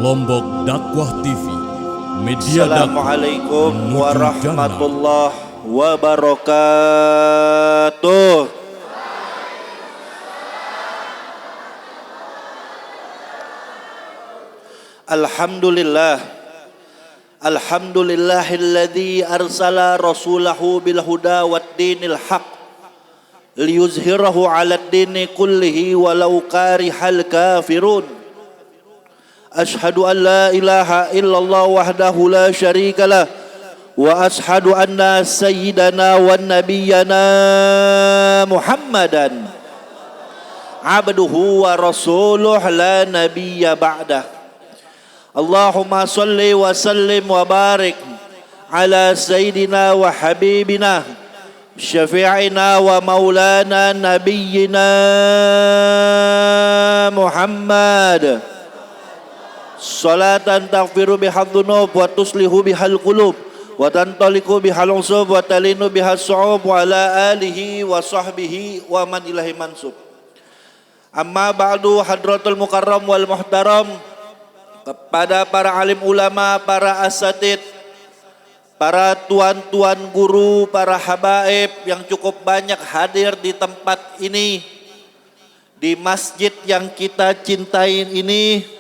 Lombok Dakwah TV, media Assalamualaikum menuju warahmatullahi wabarakatuh. Alhamdulillah, alhamdulillahilladzi arsala rasulahu bil huda wad dinil haq liyuzhirahu 'alad dini kullihi walau karihal kafirun. Ashhadu an la ilaha illallah wahdahu la syarikalah wa ashhadu anna sayyidana wa nabiyyana Muhammadan abduhu wa rasuluh la nabiyya ba'dah. Allahumma salli wa sallim wa barik ala sayyidina wa habibina syafi'ina wa maulana nabiyyina Muhammad salatan taghfiru bihal dhunub wa tuslihu bihal qulub wa tantaliku bihal usub wa talinu bihal su'ub wa ala alihi wa sahbihi wa man ilahi mansub. Amma ba'du, hadratul mukarram wal muhtaram, kepada para alim ulama, para asatid, para tuan-tuan guru, para habaib yang cukup banyak hadir di tempat ini, di masjid yang kita cintai ini,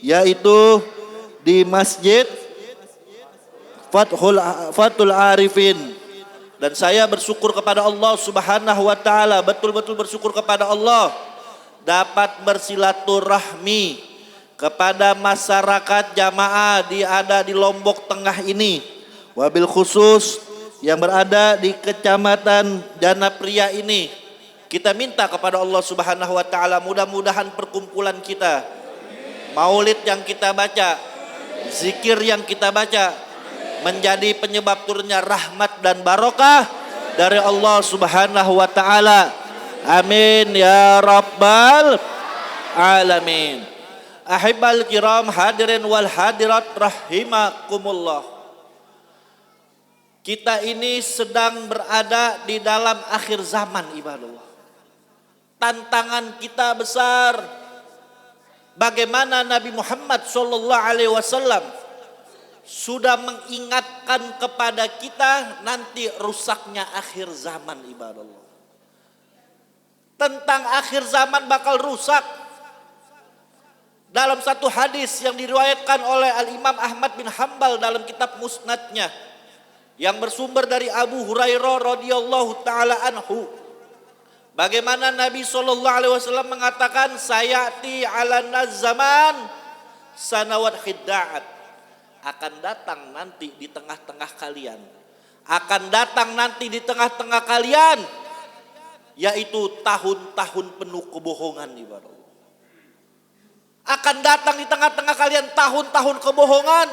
yaitu di Masjid Fathul Arifin. Dan saya bersyukur kepada Allah Subhanahu wa taala, betul-betul bersyukur kepada Allah dapat bersilaturahmi kepada masyarakat jamaah ada di Lombok Tengah ini, wabil khusus yang berada di Kecamatan Janapria ini. Kita minta kepada Allah Subhanahu wa taala, mudah-mudahan perkumpulan kita, maulid yang kita baca, zikir yang kita baca, menjadi penyebab turunnya rahmat dan barokah dari Allah Subhanahu wa taala. Amin ya rabbal alamin. Ahibal kiram hadirin wal hadirat rahimakumullah. Kita ini sedang berada di dalam akhir zaman, ibadallah. Tantangan kita besar. Bagaimana Nabi Muhammad SAW sudah mengingatkan kepada kita nanti rusaknya akhir zaman, ibadallah. Tentang akhir zaman bakal rusak. Dalam satu hadis yang diriwayatkan oleh Al-Imam Ahmad bin Hanbal dalam kitab Musnadnya, yang bersumber dari Abu Hurairah radhiyallahu taala anhu, bagaimana Nabi SAW mengatakan, sayati ala zaman sanawat khidda'at, akan datang nanti di tengah-tengah kalian, akan datang nanti di tengah-tengah kalian, yaitu tahun-tahun penuh kebohongan, ibadah. Akan datang di tengah-tengah kalian tahun-tahun kebohongan.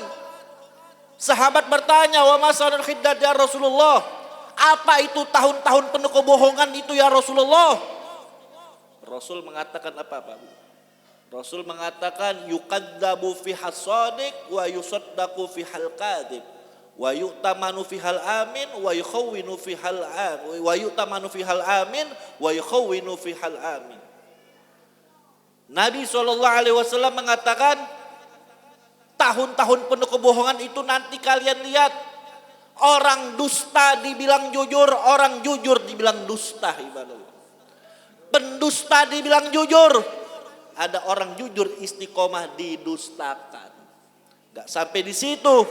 Sahabat bertanya, wa masanul khiddat ya Rasulullah, apa itu tahun-tahun penuh kebohongan itu ya Rasulullah? Rasul mengatakan apa Pak? Rasul mengatakan, yukadzabu fihal shadiq wa yusaddaqu fihal kadhib wa yu'tamanu fihal amin wa yukhawwinu fihal amin wa yu'tamanu fihal amin wa yukhawwinu fihal amin. Nabi SAW mengatakan, tahun-tahun penuh kebohongan itu nanti kalian lihat, orang dusta dibilang jujur, orang jujur dibilang dusta, ibadah. Pendusta dibilang jujur, ada orang jujur istiqomah didustakan. Gak sampai di situ,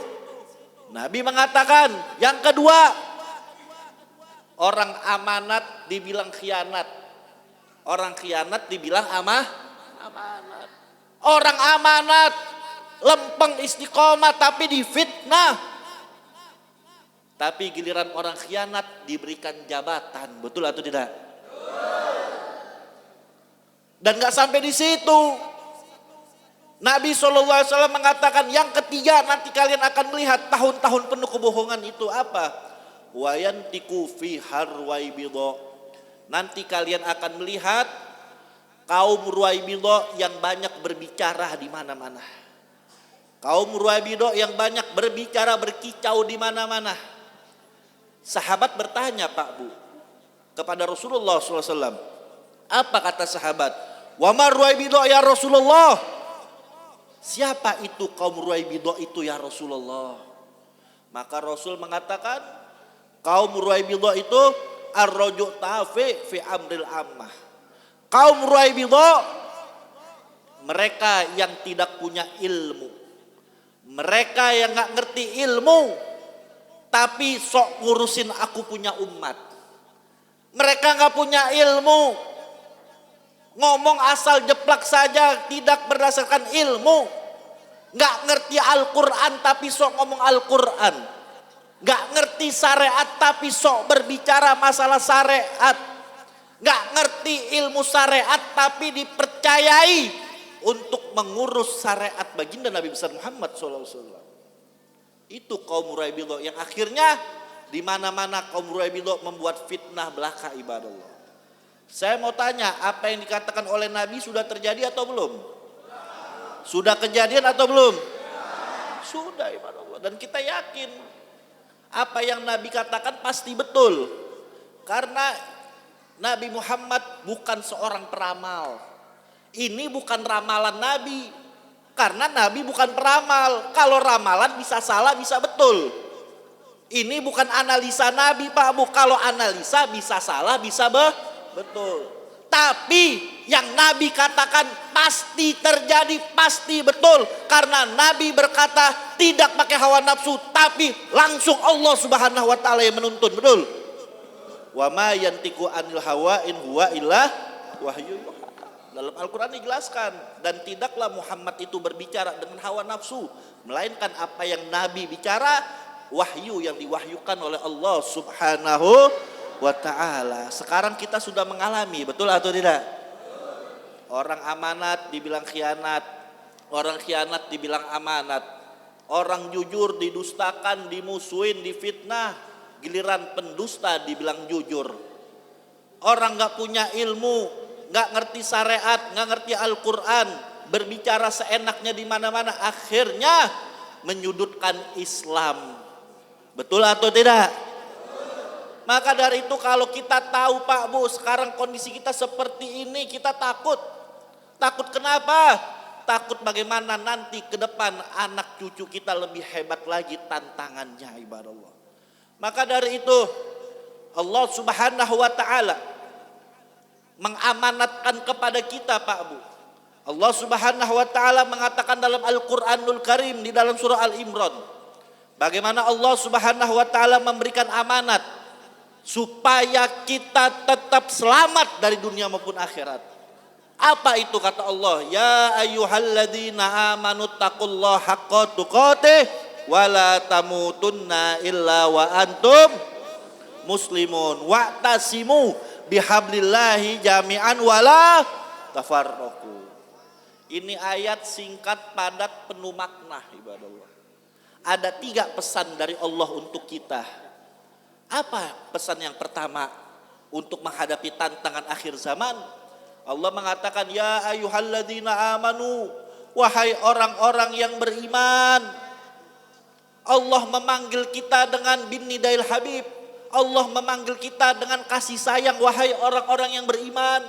Nabi mengatakan yang kedua, orang amanat dibilang khianat, orang khianat dibilang amanat. Orang amanat lempeng istiqomah tapi difitnah. Tapi giliran orang khianat diberikan jabatan, betul atau tidak? Dan gak sampai di situ, Nabi SAW mengatakan yang ketiga, nanti kalian akan melihat tahun-tahun penuh kebohongan itu apa? Wayantiku fi harwaibidho. Nanti kalian akan melihat kaum Ruwaibidho yang banyak berbicara di mana-mana. Kaum Ruwaibidho yang banyak berbicara, berkicau di mana-mana. Sahabat bertanya Pak Bu kepada Rasulullah SAW. Apa kata sahabat? Wa ma Ruwaibidho ya Rasulullah? Siapa itu kaum Ruwaibidah itu ya Rasulullah? Maka Rasul mengatakan kaum Ruwaibidah itu ar-raju' tafi fi amril ammah. Kaum Ruwaibidah mereka yang tidak punya ilmu. Mereka yang gak ngerti ilmu tapi sok ngurusin aku punya umat. Mereka gak punya ilmu, ngomong asal jeplak saja, tidak berdasarkan ilmu. Gak ngerti Al-Quran tapi sok ngomong Al-Quran. Gak ngerti syariat tapi sok berbicara masalah syariat. Gak ngerti ilmu syariat tapi dipercayai untuk mengurus syariat baginda Nabi besar Muhammad SAW. Itu kaum Ruwaibidah yang akhirnya di mana-mana kaum Ruwaibidah membuat fitnah belaka ibadallah. Saya mau tanya, apa yang dikatakan oleh Nabi sudah terjadi atau belum? Sudah kejadian atau belum? Sudah ibadallah. Dan kita yakin apa yang Nabi katakan pasti betul. Karena Nabi Muhammad bukan seorang peramal. Ini bukan ramalan Nabi. Karena Nabi bukan peramal. Kalau ramalan bisa salah, bisa betul. Ini bukan analisa Nabi Pak Bu. Kalau analisa bisa salah, bisa betul. Tapi yang Nabi katakan pasti terjadi, pasti betul. Karena Nabi berkata tidak pakai hawa nafsu, tapi langsung Allah Subhanahu wa taala yang menuntun, betul? Wa ma yantiqu anil hawa in huwa illa wahyu yuha. Dalam Al-Quran dijelaskan, dan tidaklah Muhammad itu berbicara dengan hawa nafsu, melainkan apa yang Nabi bicara, wahyu yang diwahyukan oleh Allah Subhanahu wa ta'ala. Sekarang kita sudah mengalami, betul atau tidak? Orang amanat dibilang khianat, orang khianat dibilang amanat, orang jujur didustakan, dimusuhin, difitnah, giliran pendusta dibilang jujur. Orang gak punya ilmu, gak ngerti syariat, gak ngerti Al-Quran, berbicara seenaknya di mana-mana, akhirnya menyudutkan Islam. Betul atau tidak? Maka dari itu kalau kita tahu Pak Bu, sekarang kondisi kita seperti ini, kita takut. Takut kenapa? Takut bagaimana nanti ke depan anak cucu kita lebih hebat lagi tantangannya ibadallah. Maka dari itu Allah Subhanahu wa ta'ala mengamanatkan kepada kita Pak Bu. Allah Subhanahu wa ta'ala mengatakan dalam Al-Quranul Karim di dalam surah Al-Imran, bagaimana Allah Subhanahu wa ta'ala memberikan amanat supaya kita tetap selamat dari dunia maupun akhirat. Apa itu kata Allah? Ya ayyuhalladzina amanu taqullaha haqqa tuqatih wa la tamutunna illa wa antum muslimun wa'tasimu bihablillahi jami'an wala tafarraqu. Ini ayat singkat, padat, penuh makna ibadallah. Ada 3 pesan dari Allah untuk kita. Apa pesan yang pertama untuk menghadapi tantangan akhir zaman? Allah mengatakan ya ayyuhalladzina amanu, wahai orang-orang yang beriman. Allah memanggil kita dengan bin nidail habib. Allah memanggil kita dengan kasih sayang, wahai orang-orang yang beriman.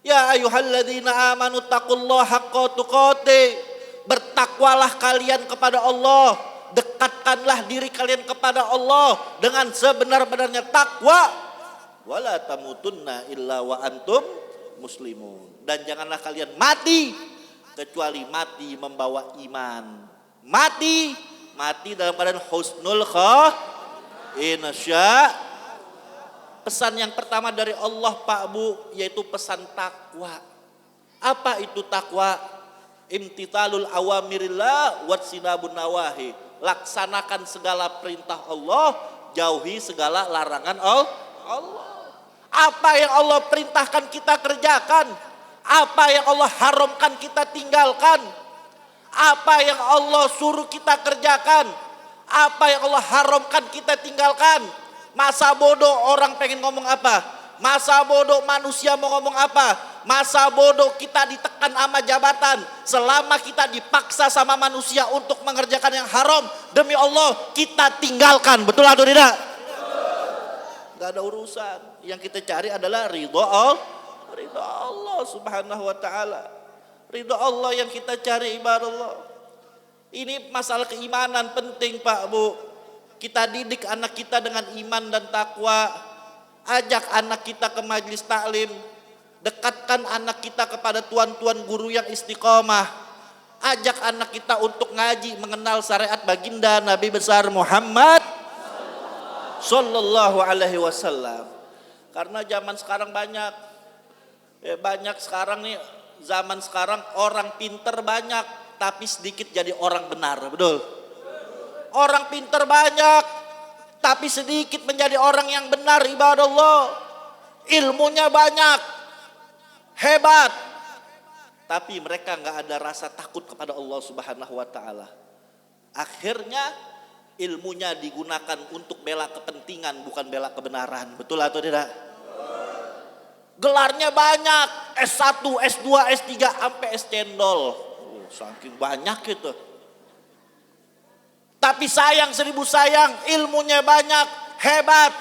Ya ayyuhalladzina amanu taqullaha haqqa tuqatih. Bertakwalah kalian kepada Allah. Dekatkanlah diri kalian kepada Allah dengan sebenar-benarnya takwa. Wala tamutunna illa wa antum muslimun. Dan janganlah kalian mati kecuali mati membawa iman. Mati dalam keadaan husnul Insya. Pesan yang pertama dari Allah Pak Bu, yaitu pesan takwa. Apa itu takwa? Imtithalul awamirillah watsinabun nawahi. Laksanakan segala perintah Allah, jauhi segala larangan Allah. Apa yang Allah perintahkan kita kerjakan, apa yang Allah haramkan kita tinggalkan, apa yang Allah suruh kita kerjakan, apa yang Allah haramkan kita tinggalkan. Masa bodoh orang pengen ngomong apa? Masa bodoh manusia mau ngomong apa? Masa bodoh kita ditekan sama jabatan. Selama kita dipaksa sama manusia untuk mengerjakan yang haram, demi Allah kita tinggalkan. Betul atau tidak? Gak ada urusan. Yang kita cari adalah ridho Allah Subhanahu wa ta'ala. Ridho Allah yang kita cari, ibadallah. Ini masalah keimanan penting Pak Bu. Kita didik anak kita dengan iman dan takwa. Ajak anak kita ke majelis taklim. Dekatkan anak kita kepada tuan-tuan guru yang istiqomah. Ajak anak kita untuk ngaji, mengenal syariat baginda Nabi besar Muhammad sallallahu alaihi wasallam. Karena zaman sekarang banyak sekarang nih, zaman sekarang orang pinter banyak tapi sedikit jadi orang benar, betul? Orang pinter banyak tapi sedikit menjadi orang yang benar, ibadah Allah. Ilmunya banyak, hebat, tapi mereka nggak ada rasa takut kepada Allah Subhanahu wa taala. Akhirnya ilmunya digunakan untuk bela kepentingan, bukan bela kebenaran. Betul atau tidak? Gelarnya banyak, S1, S2, S3 sampai S cendol. Saking banyak itu. Tapi sayang, seribu sayang, ilmunya banyak, hebat.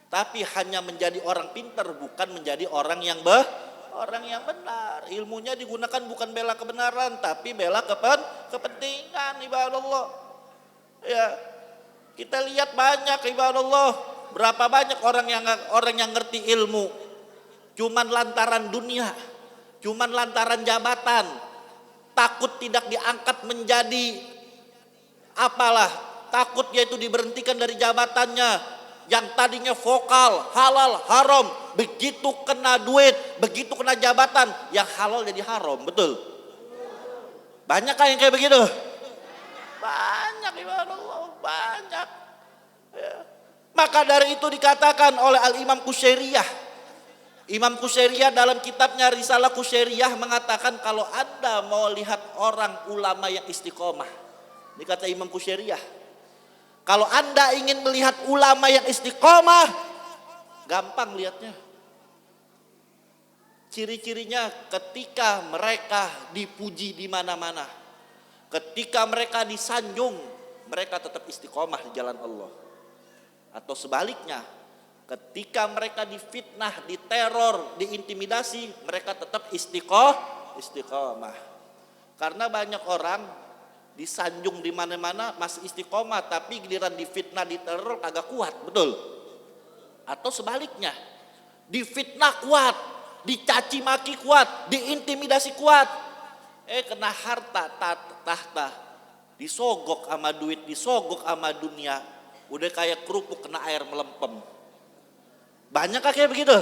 Tapi hanya menjadi orang pintar, bukan menjadi orang yang benar. Ilmunya digunakan bukan bela kebenaran, tapi bela kepentingan, ibadah Allah. Ya, kita lihat banyak, ibadah Allah. Berapa banyak orang yang ngerti ilmu, cuman lantaran dunia, cuman lantaran jabatan, takut tidak diangkat menjadi apalah, takut yaitu diberhentikan dari jabatannya. Yang tadinya vokal, halal, haram, begitu kena duit, begitu kena jabatan, yang halal jadi haram, betul? Banyak kan yang kayak begitu? Banyak, ibadah Allah, banyak. Ya. Maka dari itu dikatakan oleh Al-Imam Qusairiyah. Imam Qusairiyah dalam kitabnya Risalah Qusairiyah mengatakan kalau Anda mau lihat orang ulama yang istiqomah, ini kata Imam Qusairiyah, kalau Anda ingin melihat ulama yang istiqomah, gampang lihatnya. Ciri-cirinya ketika mereka dipuji di mana-mana, ketika mereka disanjung, mereka tetap istiqomah di jalan Allah. Atau sebaliknya, ketika mereka difitnah, diteror, diintimidasi, mereka tetap istiqomah. Karena banyak orang disanjung di mana-mana masih istiqomah, tapi giliran difitnah, diteror agak kuat, betul? Atau sebaliknya, difitnah kuat, dicaci maki kuat, diintimidasi kuat, kena harta, tahta, disogok sama duit, disogok sama dunia, udah kayak kerupuk kena air melempem. Banyak kayak begitu.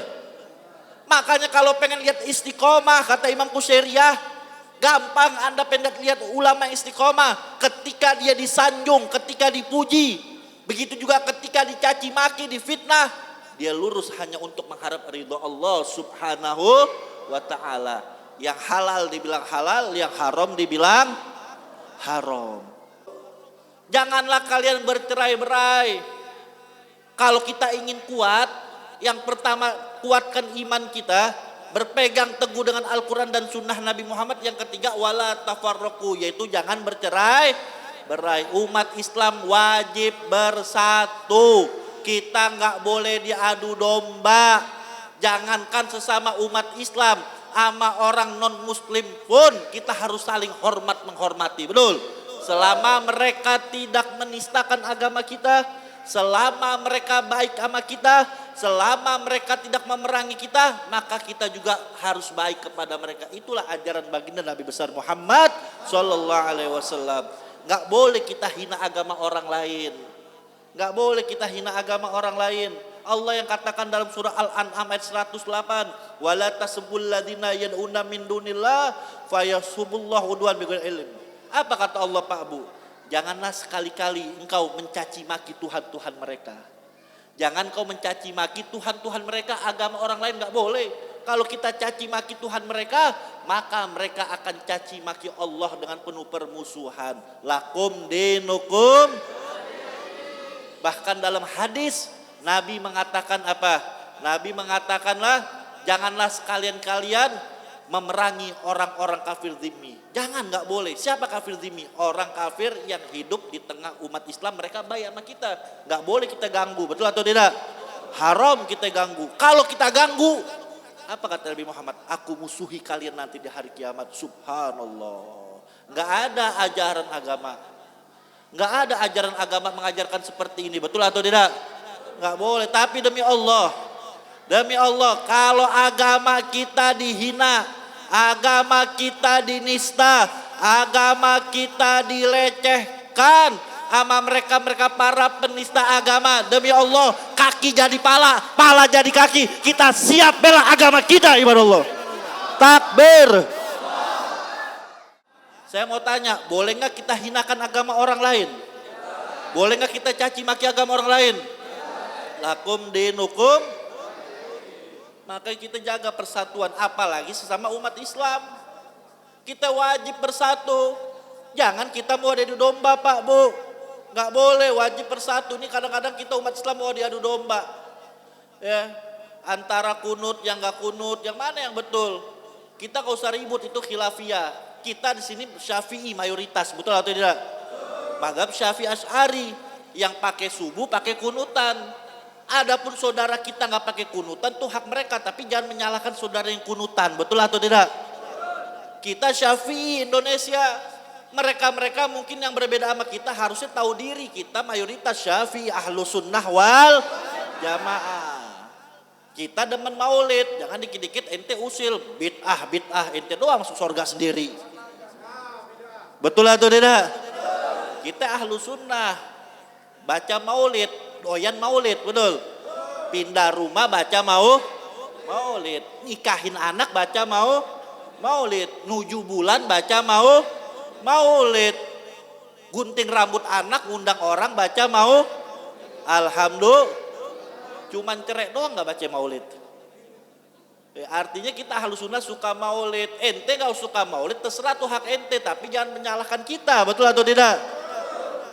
Makanya kalau pengen lihat istiqomah, kata Imam Qusairiyah, gampang Anda pengen lihat ulama istiqomah ketika dia disanjung, ketika dipuji. Begitu juga ketika dicaci maki, difitnah, dia lurus hanya untuk mengharap ridho Allah Subhanahu wa ta'ala. Yang halal dibilang halal, yang haram dibilang haram. Janganlah kalian bercerai-berai. Kalau kita ingin kuat, yang pertama kuatkan iman kita, berpegang teguh dengan Al-Quran dan Sunnah Nabi Muhammad. Yang ketiga, wala tafarraqu, yaitu jangan bercerai-berai. Umat Islam wajib bersatu. Kita nggak boleh diadu domba. Jangankan sesama umat Islam, sama orang non Muslim pun kita harus saling hormat menghormati, betul? Selama mereka tidak menistakan agama kita, selama mereka baik sama kita, selama mereka tidak memerangi kita, maka kita juga harus baik kepada mereka. Itulah ajaran baginda Nabi besar Muhammad sallallahu alaihi wasallam. Enggak boleh kita hina agama orang lain. Enggak boleh kita hina agama orang lain. Allah yang katakan dalam surah Al-An'am ayat 108, wala tasubul ladina yad'una min dunillah fayasubullahu udwan bighairi ilm. Apa kata Allah, Pak Bu? Janganlah sekali-kali engkau mencaci maki Tuhan-Tuhan mereka. Jangan kau mencaci maki Tuhan-Tuhan mereka, agama orang lain enggak boleh. Kalau kita caci maki Tuhan mereka, maka mereka akan caci maki Allah dengan penuh permusuhan. Lakum dinukum. Bahkan dalam hadis Nabi mengatakan apa? Nabi mengatakanlah, janganlah sekalian-kalian memerangi orang-orang kafir zimmi. Jangan, nggak boleh. Siapa kafir zimmi? Orang kafir yang hidup di tengah umat Islam, mereka baik sama kita. Nggak boleh kita ganggu, betul atau tidak? Haram kita ganggu. Kalau kita ganggu, Apa kata Nabi Muhammad? Aku musuhi kalian nanti di hari kiamat. Subhanallah. Gak ada ajaran agama. Gak ada ajaran agama mengajarkan seperti ini. Betul atau tidak? Gak boleh. Tapi demi Allah, kalau agama kita dihina, agama kita dinista, agama kita dilecehkan sama mereka para penista agama, demi Allah, kaki jadi pala, pala jadi kaki, kita siap bela agama kita, ibadah Allah. Takbir. Saya mau tanya, boleh nggak kita hinakan agama orang lain? Boleh nggak kita caci maki agama orang lain? Lakum dinukum. Makanya kita jaga persatuan, apalagi sesama umat Islam. Kita wajib bersatu. Jangan kita mau adu domba, Pak, Bu. Nggak boleh, wajib bersatu. Ini kadang-kadang kita umat Islam mau diadu domba. Ya, antara kunut yang nggak kunut, yang mana yang betul? Kita nggak usah ribut, itu khilafiyah. Kita di sini Syafi'i mayoritas, betul atau tidak? Mazhab Syafi'i Asy'ari yang pakai subuh, pakai kunutan. Adapun saudara kita nggak pakai kunutan, tuh hak mereka. Tapi jangan menyalahkan saudara yang kunutan, betul atau tidak? Kita Syafi'i Indonesia. Mereka mungkin yang berbeda sama kita harusnya tahu diri. Kita mayoritas Syafi'i, Ahlus Sunnah wal Jamaah. Kita demen maulid, jangan dikit-dikit ente usil bid'ah, ente doang masuk surga sendiri. Betul atau tidak? Kita Ahlus Sunnah, baca maulid, doyan maulid, betul. Pindah rumah baca maulid, nikahin anak baca maulid, nuju bulan baca maulid, gunting rambut anak ngundang orang baca alhamdulillah. Cuman cerai doang nggak baca maulid. Artinya kita Ahlus Sunnah suka maulid. Ente nggak suka maulid terserah, tuh hak ente, tapi jangan menyalahkan kita, betul atau tidak?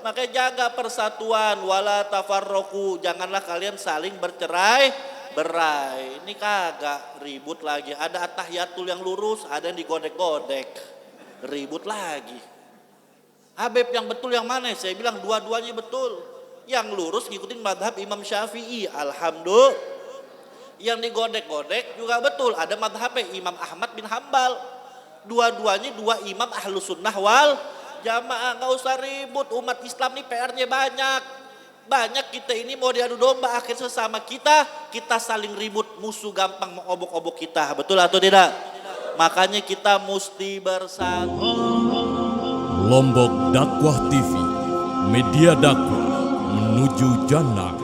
Makanya jaga persatuan, wala tafarroku, janganlah kalian saling bercerai-berai. Ini kagak ribut lagi. Ada at-tahiyatul yang lurus, ada yang digodek-godek, ribut lagi. Habib yang betul yang mana? Saya bilang dua-duanya betul. Yang lurus ngikutin madhab Imam Syafi'i, alhamdulillah. Yang digodek-godek juga betul, ada madhabnya Imam Ahmad bin Hambal. Dua-duanya dua imam Ahlus Sunnah wal Jamaah. Gak usah ribut, umat Islam nih PR-nya banyak kita ini mau diadu domba, akhir sesama kita saling ribut, musuh gampang mengobok-obok kita, betul atau tidak? Makanya kita mesti bersatu. Lombok Dakwah TV, media dakwah menuju jannah.